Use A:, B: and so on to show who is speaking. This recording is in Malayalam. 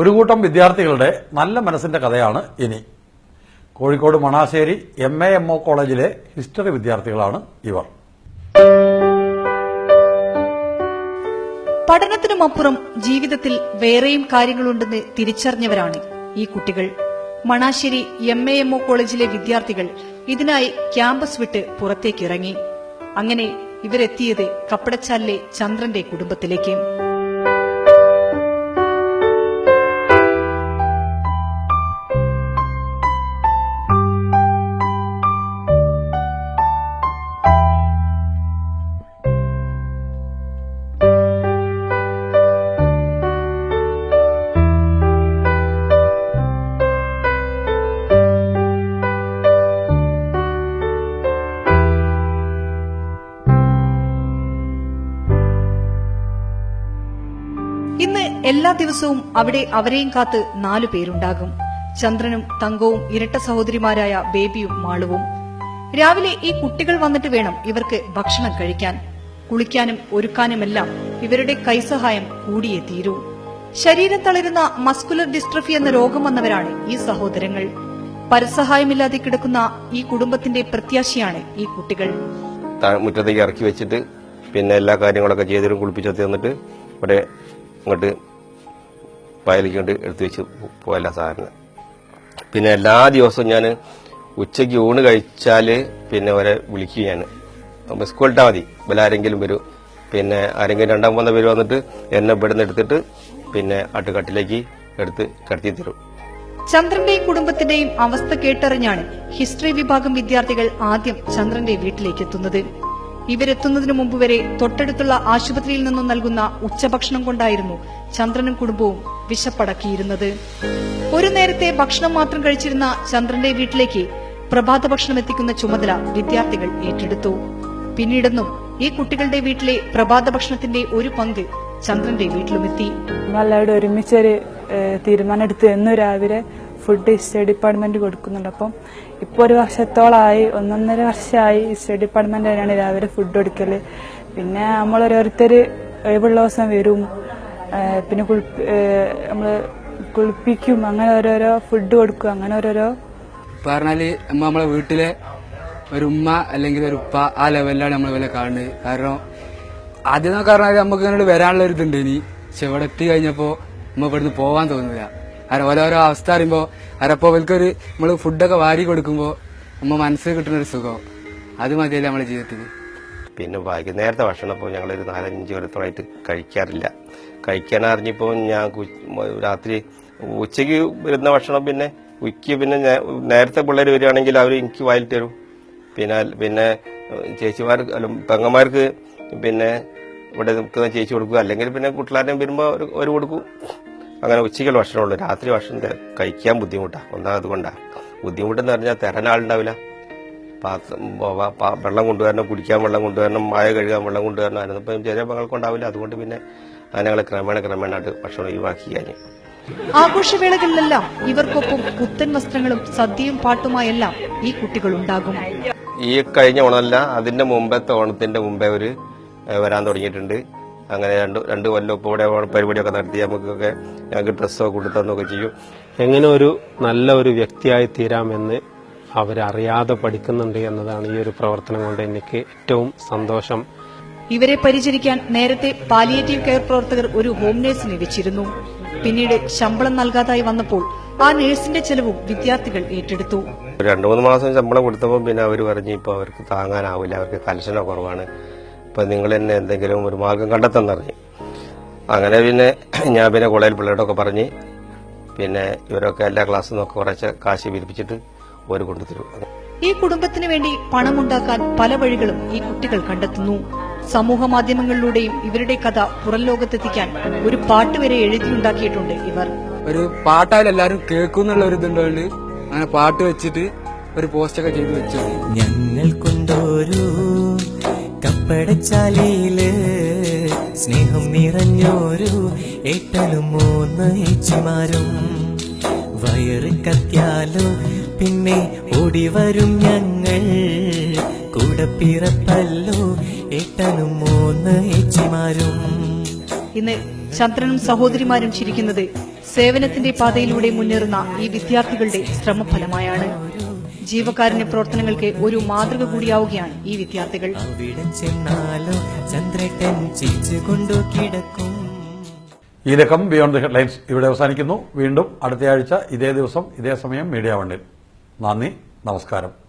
A: ഒരു കൂട്ടം വിദ്യാർത്ഥികളുടെ നല്ല മനസ്സിന്റെ കഥയാണ് ഇനി. കോഴിക്കോട് മണാശ്ശേരി MAMO കോളേജിലെ ഹിസ്റ്ററി വിദ്യാർത്ഥികളാണ് ഇവർ.
B: പഠനത്തിനുമപ്പുറം ജീവിതത്തിൽ വേറെയും കാര്യങ്ങളുണ്ടെന്ന് തിരിച്ചറിഞ്ഞവരാണ് ഈ കുട്ടികൾ. മണാശ്ശേരി MAMO കോളേജിലെ വിദ്യാർത്ഥികൾ ഇതിനായി ക്യാമ്പസ് വിട്ട് പുറത്തേക്കിറങ്ങി. അങ്ങനെ ഇവരെത്തിയത് കപ്പടച്ചാലിലെ ചന്ദ്രന്റെ കുടുംബത്തിലേക്ക്. ഇന്ന് എല്ലാ ദിവസവും അവിടെ അവരെയും കാത്ത് 4 പേരുണ്ടാകും. ചന്ദ്രനും തങ്കവും ഇരട്ട സഹോദരിമാരായ ബേബിയും മാളുവും. രാവിലെ ഈ കുട്ടികൾ വന്നിട്ട് വേണം ഇവർക്ക് ഭക്ഷണം കഴിക്കാൻ. കുളിക്കാനും ഒരുക്കാനുമെല്ലാം ഇവരുടെ കൈസഹായം കൂടിയേ തീരൂ. ശരീരം തളരുന്ന മസ്കുലർ ഡിസ്ട്രഫി എന്ന രോഗം വന്നവരാണ് ഈ സഹോദരങ്ങൾ. പരസഹായമില്ലാതെ കിടക്കുന്ന ഈ കുടുംബത്തിന്റെ പ്രത്യാശയാണ് ഈ കുട്ടികൾ.
C: മുറ്റത്തേക്ക് ഇറക്കി വെച്ചിട്ട് പിന്നെ എല്ലാ കാര്യങ്ങളൊക്കെ ചെയ്തിട്ടും കുളിപ്പിച്ചെത്തി വന്നിട്ട് ഇവിടെ ഇങ്ങോട്ട് വയലിലേക്ക് കൊണ്ട് എടുത്തു വെച്ച് പോയല്ല സാധനം. പിന്നെ എല്ലാ ദിവസവും ഞാൻ ഉച്ചയ്ക്ക് ഊണ് കഴിച്ചാൽ പിന്നെ അവരെ വിളിക്കും. ഞാൻ സ്കൂളിട്ടാൽ മതി, ഇവരാരെങ്കിലും വരും. പിന്നെ ആരെങ്കിലും 2-3 പേര് വന്നിട്ട് എന്നെ ഇവിടുന്ന് എടുത്തിട്ട് പിന്നെ ആട്ടുകാട്ടിലേക്ക് എടുത്ത് കടത്തി തരും.
B: ചന്ദ്രന്റെയും കുടുംബത്തിന്റെയും അവസ്ഥ കേട്ടറിഞ്ഞാണ് ഹിസ്റ്ററി വിഭാഗം വിദ്യാർത്ഥികൾ ആദ്യം ചന്ദ്രന്റെ വീട്ടിലേക്ക് എത്തുന്നത്. ഇവരെത്തുന്നതിനു മുമ്പ് വരെ തൊട്ടടുത്തുള്ള ആശുപത്രിയിൽ നിന്നും നൽകുന്ന ഉച്ചഭക്ഷണം കൊണ്ടായിരുന്നു ചന്ദ്രനും കുടുംബവും വിശപ്പടക്കിയിരുന്നത്. ഒരു നേരത്തെ ഭക്ഷണം മാത്രം കഴിച്ചിരുന്ന ചന്ദ്രന്റെ വീട്ടിലേക്ക് പ്രഭാത ഭക്ഷണം എത്തിക്കുന്ന ചുമതല വിദ്യാർത്ഥികൾ ഏറ്റെടുത്തു. പിന്നീടെന്നും ഈ കുട്ടികളുടെ വീട്ടിലെ പ്രഭാത ഭക്ഷണത്തിന്റെ ഒരു പങ്ക് ചന്ദ്രന്റെ വീട്ടിലുമെത്തി.
D: നമ്മളെല്ലാവരും ഒരുമിച്ചൊരു തീരുമാനം എടുത്ത് എന്നും രാവിലെ ഫുഡ് ഹിസ്റ്ററി ഡിപ്പാർട്ട്മെന്റ് കൊടുക്കുന്നുണ്ട്. അപ്പം ഇപ്പോൾ 1 വർഷത്തോളമായി, 1.5 വർഷമായി ഹിസ്റ്ററി ഡിപ്പാർട്ട്മെന്റ് തന്നെയാണ് രാവിലെ ഫുഡ് കൊടുക്കല്. പിന്നെ നമ്മൾ ഓരോരുത്തർ ഒഴിവുള്ള ദിവസം വരും, പിന്നെ നമ്മള് കുളിപ്പിക്കും, അങ്ങനെ ഓരോരോ ഫുഡ് കൊടുക്കും, അങ്ങനെ ഓരോരോ.
E: പറഞ്ഞാല് നമ്മളെ വീട്ടിലെ ഒരു ഉമ്മ അല്ലെങ്കിൽ ഒരു ഉപ്പ ആ ലെവലിലാണ് നമ്മൾ വില കാണുന്നത്. കാരണം ആദ്യം എന്നൊക്കെ പറഞ്ഞാൽ നമുക്ക് ഇങ്ങനെ വരാനുള്ള ഒരു ഇതുണ്ട്. ഇനി പക്ഷെ ഇവിടെ എത്തി കഴിഞ്ഞപ്പോ നമ്മ ഇവിടുന്ന് പോവാൻ തോന്നുന്നില്ല. കാരണം ഓരോരോ അവസ്ഥ അറിയുമ്പോ അരപ്പോ അവർക്കൊരു നമ്മള് ഫുഡൊക്കെ വാരി കൊടുക്കുമ്പോ നമ്മ മനസ്സിൽ കിട്ടുന്ന ഒരു സുഖം അത് മതിയല്ലേ നമ്മളെ ജീവിതത്തിൽ.
C: പിന്നെ വൈകുന്നേരത്തെ ഭക്ഷണം ഇപ്പോൾ ഞങ്ങളൊരു 4-5 കൊല്ലത്തോളമായിട്ട് കഴിക്കാറില്ല. കഴിക്കാനറിഞ്ഞപ്പോൾ ഞാൻ രാത്രി ഉച്ചയ്ക്ക് വരുന്ന ഭക്ഷണം പിന്നെ പിന്നെ നേരത്തെ പിള്ളേർ വരികയാണെങ്കിൽ അവർ എനിക്ക് വായിൽ തരും. പിന്നെ ചേച്ചിമാർ പെങ്ങന്മാർക്ക് പിന്നെ ഇവിടെ നിൽക്കുന്ന ചേച്ചി കൊടുക്കുക, അല്ലെങ്കിൽ പിന്നെ കുട്ടികളാരും വരുമ്പോൾ ഒരു കൊടുക്കും. അങ്ങനെ ഉച്ചയ്ക്കുള്ള ഭക്ഷണമുള്ളൂ. രാത്രി ഭക്ഷണം കഴിക്കാൻ ബുദ്ധിമുട്ടാണ്. അതുകൊണ്ടാണ് ബുദ്ധിമുട്ടെന്ന് പറഞ്ഞാൽ തരാൻ ആളുണ്ടാവില്ല. വെള്ളം കൊണ്ടുവരണം, കുടിക്കാൻ വെള്ളം കൊണ്ടുവരണം, മായ കഴുകാൻ വെള്ളം കൊണ്ടുവരണം. അതിനൊപ്പം ചെറിയ മകൾക്കുണ്ടാവില്ല. അതുകൊണ്ട് പിന്നെ ഞങ്ങൾ ക്രമേണ ഭക്ഷണം ഒഴിവാക്കി കഴിഞ്ഞു.
B: ആഘോഷവേളകളിലെല്ലാം ഇവർക്കൊപ്പം പുത്തൻ വസ്ത്രങ്ങളും സദ്യയും പാട്ടുമായെല്ലാം ഈ കുട്ടികളുണ്ടാകും.
C: ഈ കഴിഞ്ഞ ഓണമല്ല, അതിന്റെ മുമ്പത്തെ ഓണത്തിന്റെ മുമ്പേ ഒരു വരാൻ തുടങ്ങിയിട്ടുണ്ട്. അങ്ങനെ രണ്ട് കൊല്ലം ഇപ്പോൾ ഇവിടെ പരിപാടിയൊക്കെ നടത്തി നമുക്കൊക്കെ ഞങ്ങൾക്ക് ഡ്രസ്സൊക്കെ കൊടുത്തന്നൊക്കെ ചെയ്യും.
F: എങ്ങനെ ഒരു നല്ല ഒരു വ്യക്തിയായി തീരാമെന്ന് അവരറിയാതെ പഠിക്കുന്നുണ്ട് എന്നതാണ് ഈ ഒരു പ്രവർത്തനം കൊണ്ട് എനിക്ക് ഏറ്റവും സന്തോഷം.
B: ഇവരെ പരിചരിക്കാൻ നേരത്തെ പാലിയേറ്റീവ് കെയർ പ്രവർത്തകർ ഒരു ഹോം നഴ്സിനെ വെച്ചിരുന്നു. പിന്നീട് ശമ്പളം നൽകാതായി വന്നപ്പോൾ ആ നഴ്സിന്റെ ചെലവും വിദ്യാർത്ഥികൾ ഏറ്റെടുത്തു.
C: 2-3 മാസം ശമ്പളം കൊടുത്തപ്പോൾ പിന്നെ അവർ പറഞ്ഞു ഇപ്പോൾ അവർക്ക് താങ്ങാനാവില്ല, അവർക്ക് കലശന കുറവാണ്, ഇപ്പൊ നിങ്ങൾ തന്നെ എന്തെങ്കിലും ഒരു മാർഗം കണ്ടെത്താന്നറിഞ്ഞു. അങ്ങനെ പിന്നെ ഞാൻ പിന്നെ കോളേജിൽ പിള്ളേരോടൊക്കെ പറഞ്ഞ് പിന്നെ ഇവരൊക്കെ എല്ലാ ക്ലാസ്സിൽ നിന്നൊക്കെ കുറച്ച് കാശ് പിരിപ്പിച്ചിട്ട് ഒരു കൊണ്ടുതരും.
B: ഈ കുടുംബത്തിന് വേണ്ടി പണമുണ്ടാക്കാൻ പല വഴികളും ഈ കുട്ടികൾ കണ്ടെത്തുന്നു. സമൂഹ മാധ്യമങ്ങളിലൂടെയും ഇവരുടെ കഥ പുറം ലോകത്തെത്തിക്കാൻ ഒരു പാട്ട് വരെ എഴുതിയുണ്ടാക്കിയിട്ടുണ്ട് ഇവർ.
E: ഒരു പാട്ടായാലും എല്ലാരും കേൾക്കുന്നുള്ള ഒരു ഇതുണ്ടോണ്ട് അങ്ങനെ പാട്ട് വെച്ചിട്ട് ഒരു പോസ്റ്റൊക്കെ ചെയ്ത് വെച്ചു.
G: ഞങ്ങൾ കൊണ്ടോരൂ കപ്പടച്ചാലിയില് സ്നേഹം നിറഞ്ഞോരു ഏട്ടനും 3 ഏച്ചിമാരും വയറ് കത്തിയാലോ പിന്നെ ഓടിവരും ഞങ്ങൾ കൂടെ പിറപ്പല്ലോ ഏട്ടനും 3 ഏച്ചിമാരും.
B: ഇന്ന് ചന്ദ്രനും സഹോദരിമാരും ചിരിക്കുന്നത് സേവനത്തിന്റെ പാതയിലൂടെ മുന്നേറുന്ന ഈ വിദ്യാർത്ഥികളുടെ ശ്രമഫലമായാണ്. ജീവകാരുണ്യ പ്രവർത്തനങ്ങൾക്ക് ഒരു മാതൃക കൂടിയാവുകയാണ് ഈ വിദ്യാർത്ഥികൾ.
G: അവിടെ ചെന്നാലോ ചന്ദ്രട്ടൻ ചിരിച്ചുകൊണ്ടു കിടക്കും.
A: ഈ ലക്കം ബിയോണ്ട് ദി ഹെഡ്ലൈൻസ് ഇവിടെ അവസാനിക്കുന്നു. വീണ്ടും അടുത്തയാഴ്ച ഇതേ ദിവസം ഇതേ സമയം മീഡിയ വണ്ണിൽ. നന്ദി, നമസ്കാരം.